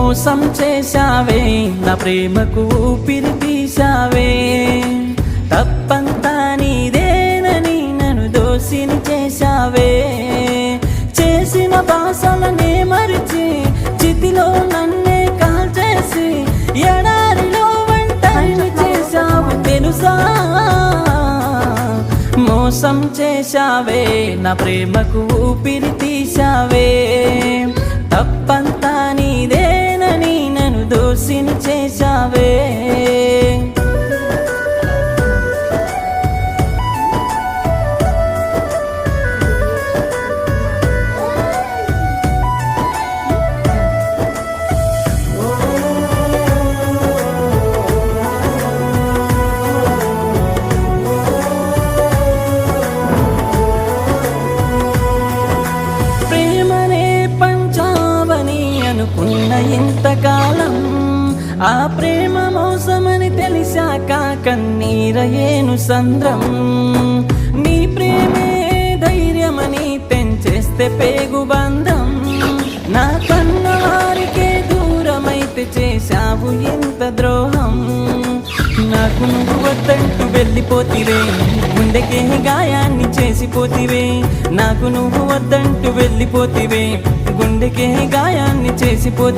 మోసం చేశావే, నా ప్రేమకు ఊపిరి తీశావే. తప్పంతా నీదేనని నన్ను దోషిని చేశావే. చేసిన బాసలనే మరిచి చితిలో నన్నే కాల్చేసి ఎడారిలో వంటని చేశావు తెలుసా. మోసం చేశావే, నా ప్రేమకు ఊపిరి తీశావే. తప్పంతా నీదేనని నన్ను దోషిని చేశావే. అనుకున్న ఇంతకాలం ఆ ప్రేమ మోసమని తెలిసాక కన్నీరయేను సంద్రం. నీ ప్రేమే ధైర్యమని తెంచేస్తే పేగు బంధం. నా కన్న వారికే దూరమైతే చేశావు ఇంత ద్రోహం. నాకు నువ్వు వద్దంటూ వెళ్ళిపోతివే, గుండెకే గాయాన్ని చేసిపోతివే. నాకు నువ్వు వద్దంటూ వెళ్ళిపోతివే, గుండెకే గాయాన్ని చేసిపోతే